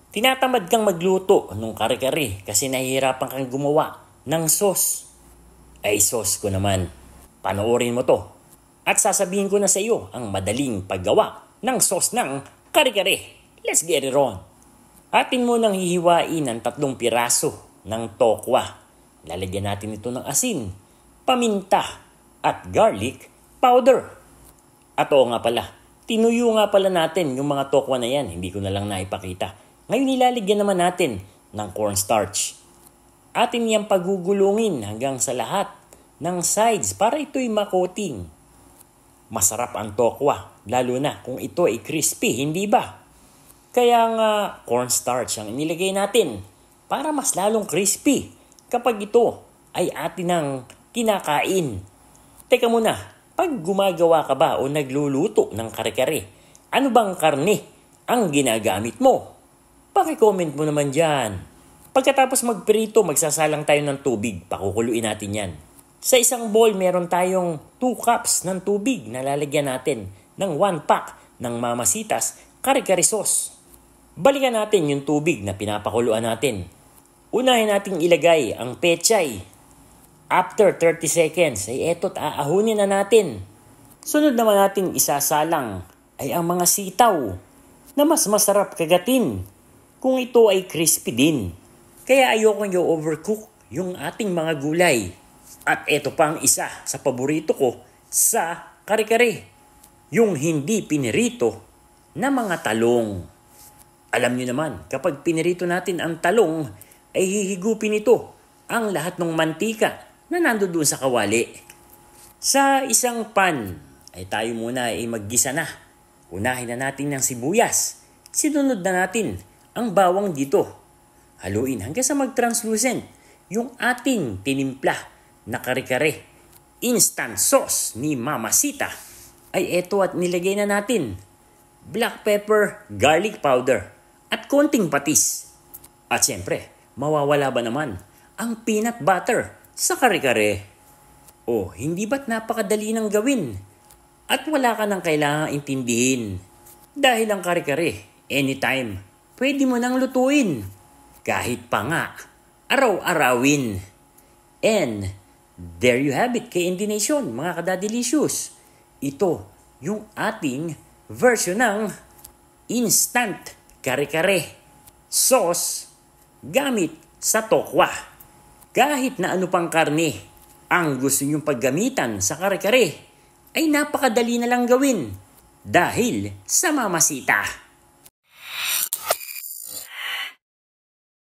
Tinatamad kang magluto nung kare-kare kasi nahihirapan kang gumawa ng sauce. Ay sauce ko naman. Panoorin mo to. At sasabihin ko na sa iyo ang madaling paggawa ng sauce ng kare-kare. Let's get it on. Atin mo nang hihiwain ang 3 piraso ng tokwa. Lalagyan natin ito ng asin, paminta, at garlic powder. At oo nga pala, tinuyo nga pala natin yung mga tokwa na yan. Hindi ko na lang naipakita. Ngayon nilalagyan naman natin ng cornstarch. Atin niyang pagugulungin hanggang sa lahat ng sides para ito'y makoting. Masarap ang tokwa, lalo na kung ito ay crispy, hindi ba? Kaya nga cornstarch ang inilagay natin para mas lalong crispy kapag ito ay atin ang kinakain. Teka muna, pag gumagawa ka ba o nagluluto ng kare-kare, ano bang karne ang ginagamit mo? Paki-comment mo naman dyan. Pagkatapos magprito, magsasalang tayo ng tubig. Pakukuluin natin yan. Sa isang bowl, meron tayong 2 cups ng tubig na lalagyan natin ng 1 pack ng Mamasitas kare-kare sauce. Balikan natin yung tubig na pinapakuluan natin. Unahin nating ilagay ang pechay. After 30 seconds, ay eto't aahunin na natin. Sunod naman nating isasalang ay ang mga sitaw na mas masarap kagatin kung ito ay crispy din. Kaya ayoko nyo overcook yung ating mga gulay. At ito pa ang isa sa paborito ko sa kare-kare. Yung hindi pinirito na mga talong. Alam nyo naman, kapag pinirito natin ang talong, ay hihigupin ito ang lahat ng mantika na nandoon sa kawali. Sa isang pan, ay tayo muna ay maggisa na. Unahin na natin ng sibuyas. Sinunod na natin ang bawang dito. Haluin hanggang sa mag-translucent yung ating tinimpla na kare-kare. Instant sauce ni Mamasita ay eto at nilagay na natin. Black pepper, garlic powder, at konting patis. At siyempre, mawawala ba naman ang peanut butter sa kare-kare? Oh, hindi ba't napakadali nang gawin? At wala ka nang kailangang intindihin. Dahil ang kare-kare, anytime, pwede mo nang lutuin. Kahit pa nga, araw-arawin. And there you have it, K&D mga kadadilicious. Ito yung ating version ng instant kare-kare sauce gamit sa tokwa. Kahit na ano pang karne ang gusto nyong paggamitan sa kare-kare, ay napakadali na lang gawin dahil sa Mamasita.